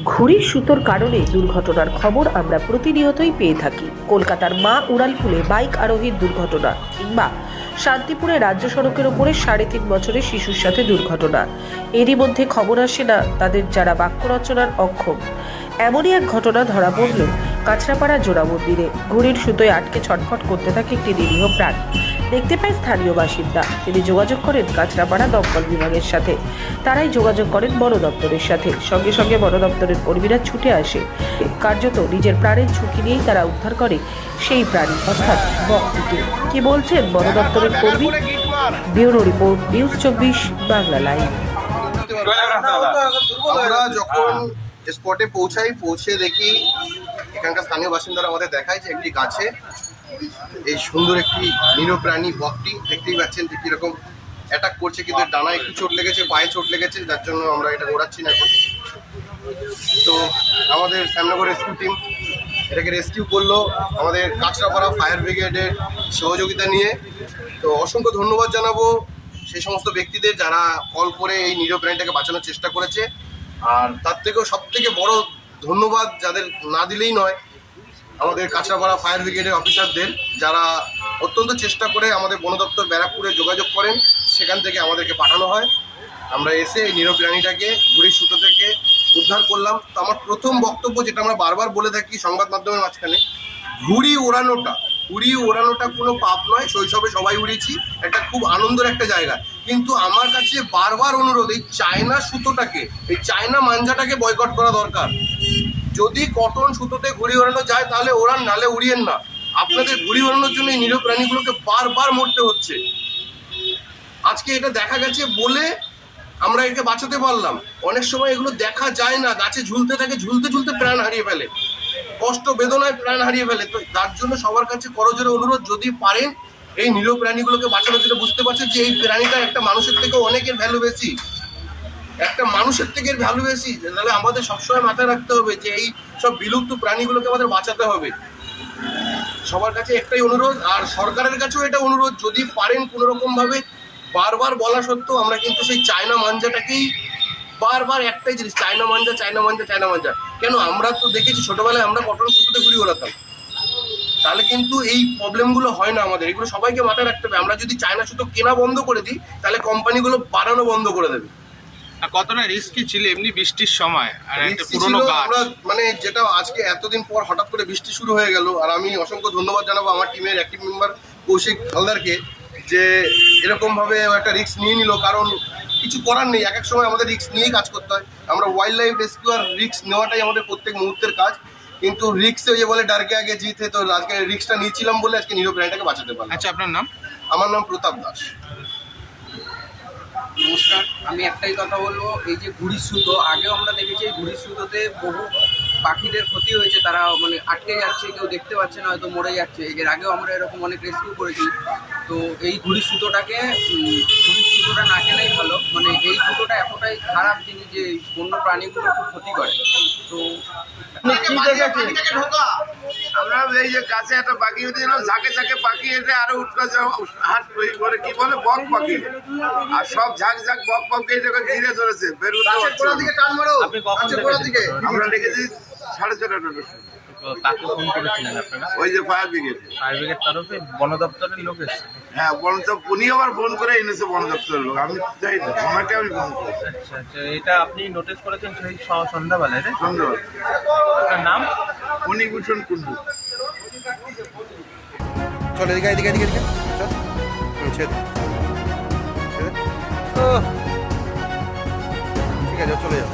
ঘুড়ির সুতোর কারণে দুর্ঘটনার খবর আমরা প্রতিনিয়তই পেয়ে থাকি। কলকাতার মা উড়ালপুলে বাইক আরোহীর দুর্ঘটনা, কিংবা শান্তিপুরে রাজ্য সড়কের ওপরে 3.5 বছরের শিশুর সাথে দুর্ঘটনা। এরই মধ্যে খবর আসে না তাদের যারা বাক্য রচনার অক্ষম। এমনই এক ঘটনা ধরা পড়ল কাঁচরাপাড়া জোড়া মন্দিরে। ঘুড়ির সুতোয় আটকে ছটফট করতে থাকে একটি নিরীহ প্রাণ। দেখতে পায় স্থানীয় বাসিন্দা। তিনি যোগাযোগ করেন কাঁচরাপাড়া দমকল বিভাগের সাথে। তারাই যোগাযোগ করেন বন দপ্তরের সাথে। সঙ্গে সঙ্গে বন দপ্তরের কর্মীরা ছুটে আসে। কার্যত নিজের প্রাণের ঝুঁকি নিয়েই তারা উদ্ধার করে সেই প্রাণী, অর্থাৎ বকটিকে। কি বলছেন বন দপ্তরের কর্মী? Bureau report, news 24 Bangla live. আমরা যখন স্পটে পৌঁছে দেখি এখানকার স্থানীয় বাসিন্দারা আমাদের দেখায় যে একটি গাছে এই সুন্দর একটি নিরীহ প্রাণী বকটি, দেখতেই পাচ্ছেন যে কিরকম অ্যাটাক করছে, কিন্তু ডানায় একটু চোট লেগেছে, পায়ে চোট লেগেছে, যার জন্য আমরা এটা ওড়াচ্ছি না এখন। তো আমাদের শ্যামনগর রেস্কিউ টিম এটাকে রেস্কিউ করলো আমাদের কাঁচরাপাড়া ফায়ার ব্রিগেডের সহযোগিতা নিয়ে। তো অসংখ্য ধন্যবাদ জানাবো সেই সমস্ত ব্যক্তিদের যারা কল করে এই নিরীহ প্রাণীটাকে বাঁচানোর চেষ্টা করেছে। আর তার থেকেও সবথেকে বড় ধন্যবাদ যাদের না দিলেই নয়, আমাদের কাঁচরাপাড়া ফায়ার ব্রিগেডের অফিসারদের, যারা অত্যন্ত চেষ্টা করে আমাদের বন দপ্তর ব্যারাকপুরে যোগাযোগ করেন, সেখান থেকে আমাদেরকে পাঠানো হয়। আমরা এসে এই নিরীহ প্রাণীটাকে ঘুড়ির সুতো থেকে উদ্ধার করলাম। তো আমার প্রথম বক্তব্য, যেটা আমরা বারবার বলে থাকি সংবাদ মাধ্যমের মাঝখানে, ঘুড়ি ওড়ানোটা কোনো পাপ নয়। শৈশবে সবাই উড়েছি, একটা খুব আনন্দের একটা জায়গা। কিন্তু আমার কাছে বারবার অনুরোধ, এই চায়না সুতোটাকে, এই চায়না মাঞ্জাটাকে বয়কট করা দরকার। যদি কটন সুতোতে ঘুড়ি ওড়ানো যায় তাহলে ওড়ান, নালে উড়িয়েন না। আপনাদের ঘুড়ি ওড়ানোর জন্য এই নিরীহ প্রাণীগুলোকে বারবার মরতে হচ্ছে। আজকে এটা দেখা গেছে বলে আমরা একে বাঁচাতে পারলাম। অনেক সময় এগুলো দেখা যায় না, গাছে ঝুলতে থাকে, ঝুলতে ঝুলতে প্রাণ হারিয়ে ফেলে, কষ্ট বেদনায় প্রাণ হারিয়ে ফেলে। তো তার জন্য সবার কাছে করজোরে অনুরোধ, যদি পারেন এই নিরীহ প্রাণীগুলোকে বাঁচানোর জন্য। বুঝতে পারছেন যে এই প্রাণীটা একটা মানুষের থেকে অনেকের ভ্যালু বেশি, তাহলে আমাদের সবসময় মাথায় রাখতে হবে যে এই সব বিলুপ্ত প্রাণীগুলোকে আমাদের বাঁচাতে হবে। সবার কাছে একটাই অনুরোধ, আর সরকারের কাছেও এটা অনুরোধ, যদি পারেন কোনো রকম ভাবে, বারবার বলা সত্ত্বেও আমরা কিন্তু সেই চায়না মাঞ্জাটাকেই বারবার একটাই জিনিস, চায়না মাঞ্জা। কেন? আমরা তো দেখেছি ছোটবেলায় আমরা কটন সুতোতে ঘুড়ি ওড়াতাম, তাহলে কিন্তু এই প্রবলেমগুলো হয় না আমাদের। এগুলো সবাইকে মাথায় রাখতে হবে। আমরা যদি চায়না সুতো কেনা বন্ধ করে দিই, তাহলে কোম্পানিগুলো বানানো বন্ধ করে দেবে। কতটা রিস্কি ছিল এমনি বৃষ্টির সময়? আর একটা পুরনো গাছ, আমরা মানে যেটা আজকে এতদিন পর হঠাৎ করে বৃষ্টি শুরু হয়ে গেল। আর আমি অসংখ্য ধন্যবাদ জানাবো আমার টিমের অ্যাক্টিভ মেম্বার কৌশিক হালদারকে, যে এরকমভাবে একটা রিস্ক নিয়ে নিল। কারণ কিছু করার নেই, এক এক সময় আমাদের রিস্ক নিয়েই কাজ করতে হয়। আমরা ওয়াইল্ড লাইফ রেস্কিউ আর রিস্ক নেওয়াটাই আমাদের প্রত্যেক মুহূর্তের কাজ। কিন্তু রিস্কে যে বলে ডারকে আগে জিতে, তো আজকে রিস্কটা নিয়েছিলাম বলে আজকে নিরীহ প্রাণীটাকে বাঁচাতে পারলাম। আচ্ছা, আপনার নাম? আমার নাম প্রতাপ দাস। নমস্কার, আমি একটাই কথা বলবো, এই যে ঘুড়ির সুতো, আগেও আমরা দেখেছি এই ঘুড়ির সুতোতে বহু পাখিদের ক্ষতি হয়েছে, তারা মানে আটকে যাচ্ছে, কেউ দেখতে পাচ্ছে না, হয়তো মরে যাচ্ছে। এর আগেও আমরা এরকম অনেক রেস্কিউ করেছি। তো এই ঘুড়ির সুতোটা না কেনাই ভালো। মানে এই সুতোটা এতটাই খারাপ জিনিস যে বন্য প্রাণীগুলো খুব ক্ষতি করে। তো আমরা এই যে গাছে একটা পাখি দিলাম, ঝাঁকে ঝাঁকে পাখি এসে আরো উঠকা হাট করে কি বলে বক পাখি, আর সব ঝাঁক বক পাখি এটাকে ঘিরে ধরেছে, বের করতে পারছে না। আমরা রেখেছি 4:30টার সময়। কাকে ফোন করেছিলেন আপনারা? ওই যে ফায়ার ব্রিগেড তরফে বন দপ্তরের লোক এসেছে? হ্যাঁ, উনি আবার ফোন করে এনেছে বন দপ্তরের লোক। আমি যাই না, আমাকে আমি ফোন করেছি। আচ্ছা, এটা আপনি নোটিস করেছেন সেই সন্ধ্যাবেলায়? ধন্যবাদ। আপনার নাম? মণিভূষণ কুন্ডু। চল এদিকে চল, ঠিক আছে, চলে যাও।